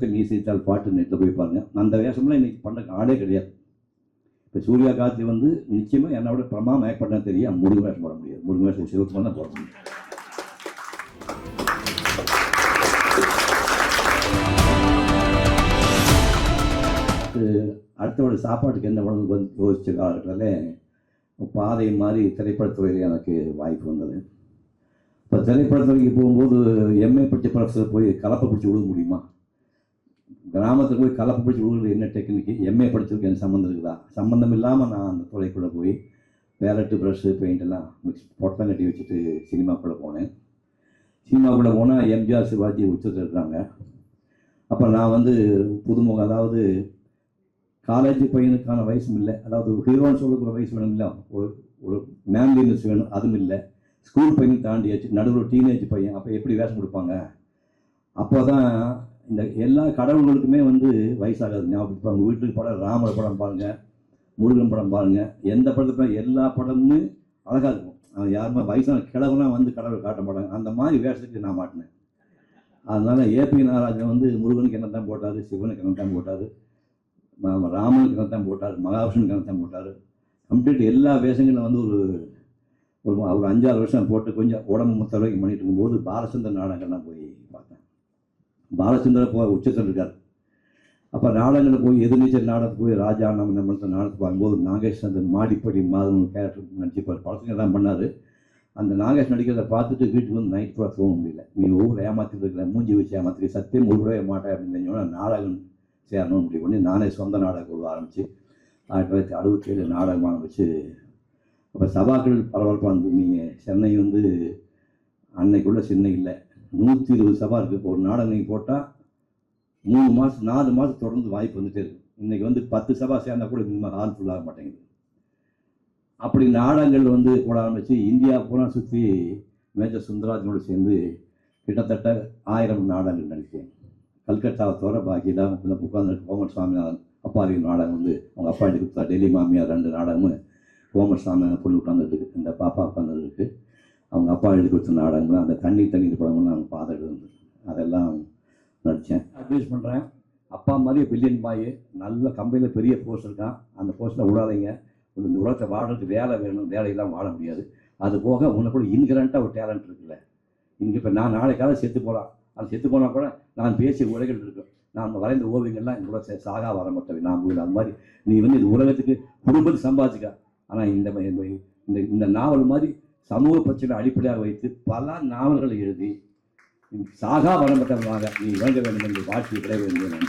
சிரித்த நீ சிரித்தால் பாட்டு நெட்டில் போய் பாருங்க. அந்த வேஷம்லாம் இன்னைக்கு பண்ண ஆடே கிடையாது. இப்போ சூர்யா கார்த்தி வந்து நிச்சயமாக என்னோட பிரமாதம் ஆக்ட் பண்ண தெரியும். முருகன் வேஷம் போட முடியாது. முருகன் வேஷம் சிவகுமார் தான் போட முடியும். அடுத்தவட சாப்பாட்டுக்கு என்ன உணவு வந்து யோசிச்ச காலத்தில் பாதை மாதிரி திரைப்படத்துறையில் எனக்கு வாய்ப்பு வந்தது. இப்போ திரைப்படத்துறைக்கு போகும்போது எம்ஏ படித்த ப்ரொஃபஸர் போய் கலப்பை பிடிச்சி விழுக முடியுமா? கிராமத்தில் போய் கலப்பை பிடிச்சி விழுகிறது என்ன டெக்னிக்கு? எம்ஏ படித்ததுக்கு எனக்கு சம்மந்தம் இருக்குதா? சம்மந்தம் இல்லாமல் நான் அந்த துறைக்குள்ளே போய் பேலட்டு, ப்ரஷ்ஷு, பெயிண்டெல்லாம் மிக்ஸ் பொட்டலம் கட்டி வச்சுட்டு சினிமாக்குள்ளே போனேன். சினிமாக்குள்ளே போனால் எம்ஜிஆர், சிவாஜி உச்சத்தில் இருக்கிறாங்க. அப்போ நான் வந்து புதுமுகம், அதாவது காலேஜ் பையனுக்கான வயசும் இல்லை, அதாவது ஹீரோன்னு சொல்லக்கூடிய வயசு வேணும் இல்லை, ஒரு மேன்லினஸ் வேணும், அதுவும் இல்லை. ஸ்கூல் பையன் தாண்டியாச்சு, நடுவில் டீனேஜ் பையன். அப்போ எப்படி வேஷம் கொடுப்பாங்க? அப்போ தான் இந்த எல்லா கடவுள்களுக்குமே வந்து வயசாகாது. ஞாபகம் அவங்க வீட்டுக்கு படம், ராமர் படம் பாருங்கள், முருகன் படம் பாருங்கள், எந்த படத்துக்கு எல்லா படமுமே அழகாக இருக்கும். யாருமே வயசான கிழவெல்லாம் வந்து கடவுள் காட்ட மாட்டாங்க. அந்த மாதிரி வேஷத்துக்கு நான் மாட்டினேன். அதனால் ஏபி நாகராஜன் வந்து முருகனுக்கு என்ன தான் போட்டார், சிவனுக்கு என்ன தான் போட்டார், ராமனுக்கு என்ன தான் போட்டார், மகாவிஷ்ணுக்கு என்ன தான் போட்டார். கம்ப்ளீட் எல்லா வேஷங்களும் வந்து ஒரு 5-6 வருஷம் போட்டு கொஞ்சம் உடம்பு மொத்த வரைக்கும் பண்ணிட்டு இருக்கும்போது பாலச்சந்திர நாடகங்கள்லாம் போய் பார்த்தேன். பாலச்சந்திர உச்சத்தில் இருக்கார். அப்போ நாடகங்களில் போய் எதிர்நீச்சல் நாடகத்துக்கு போய் ராஜா நம்ம நாடகத்துக்கு பார்க்கும்போது நாகேஷ் அந்த மாடிப்படி மாதம் கேரக்டர் நடிச்சுப்பார். படத்துக்கு தான் பண்ணார். அந்த நாகேஷ் நடிக்கிறத பார்த்துட்டு வீட்டுக்கு வந்து நைட் கூட போக முடியல. நீ ஒவ்வொரு ஏமாற்றிட்டு இருக்கிற, மூஞ்சி வச்சு ஏமாற்றி, சத்தியம் உருவே மாட்டேன் அப்படின்னு நாடகம் சேரணும்னு முடிவு பண்ணி நானே சொந்த நாடகம் கொடுக்க ஆரம்பித்து 1967 நாடகமாக வச்சு. அப்போ சபாக்கள் பரபரப்பாக வந்து, நீங்கள் சென்னை வந்து அன்னைக்குள்ள சென்னை இல்லை, 120 சபா இருக்குது. இப்போ ஒரு நாடகம் நீங்கள் போட்டால் 3 மாதம் 4 மாதம் தொடர்ந்து வாய்ப்பு வந்துகிட்டே இருக்கும். இன்றைக்கி வந்து 10 சபா சேர்ந்தால் கூட இந்த ஹால் ஃபுல்லாக மாட்டேங்குது. அப்படி நாடகங்கள் வந்து போட ஆரம்பித்து இந்தியா பூரா சுற்றி மேஜர் சுந்தராஜனோடு சேர்ந்து கிட்டத்தட்ட 1000 நாடகங்கள் நடித்தேன். கல்கட்டாவை தவிர பாக்கி தான் உட்காந்து கோமர் சாமிநாதன் அப்பாவி நாடகம் வந்து அவங்க அப்பா எடுத்து கொடுத்தா. டெல்லி மாமியார் 2 நாடகமும் கோமர் சாமிநாதன் பொண்ணு உட்காந்துருக்கு, இந்த பாப்பா உட்காந்துருக்கு. அவங்க அப்பா எழுதி கொடுத்த நாடகங்களும் அந்த தண்ணீர் படம்னு அவங்க பாதை இருந்தது. அதெல்லாம் நடித்தேன். அட்வைஸ் பண்ணுறேன், அப்பா மாதிரி பில்லியன் பாய், நல்ல கம்பெனியில் பெரிய போஸ்ட் இருக்கான், அந்த போஸ்ட்டில் விடாதீங்க. இந்த உலகத்தை வாடுறதுக்கு வேலை வேணும், வேலையெல்லாம் வாழ முடியாது. அது போக உனக்குள்ள இன்கிரண்ட்டாக ஒரு டேலண்ட் இருக்குல்ல. இன்றைக்கி இப்போ நான் நாளைக்காக செத்து போகலாம், அது செத்து போனால் கூட நான் பேசிய உரைகள் இருக்கும், நான் வரைந்த ஓவியங்கள்லாம் இந்த உலக சாகா வர மாட்டேன். நான் அது மாதிரி நீ வந்து இந்த உலகத்துக்கு குடும்பத்தை சம்பாதிச்சுக்க. ஆனால் இந்த நாவல் மாதிரி சமூக பிரச்சனை அடிப்படையாக வைத்து பல நாவல்களை எழுதி சாகா வரம்பட்டவனாக நீ விளங்க வேண்டும் என்று வாழ்க்கை விட வேண்டும்.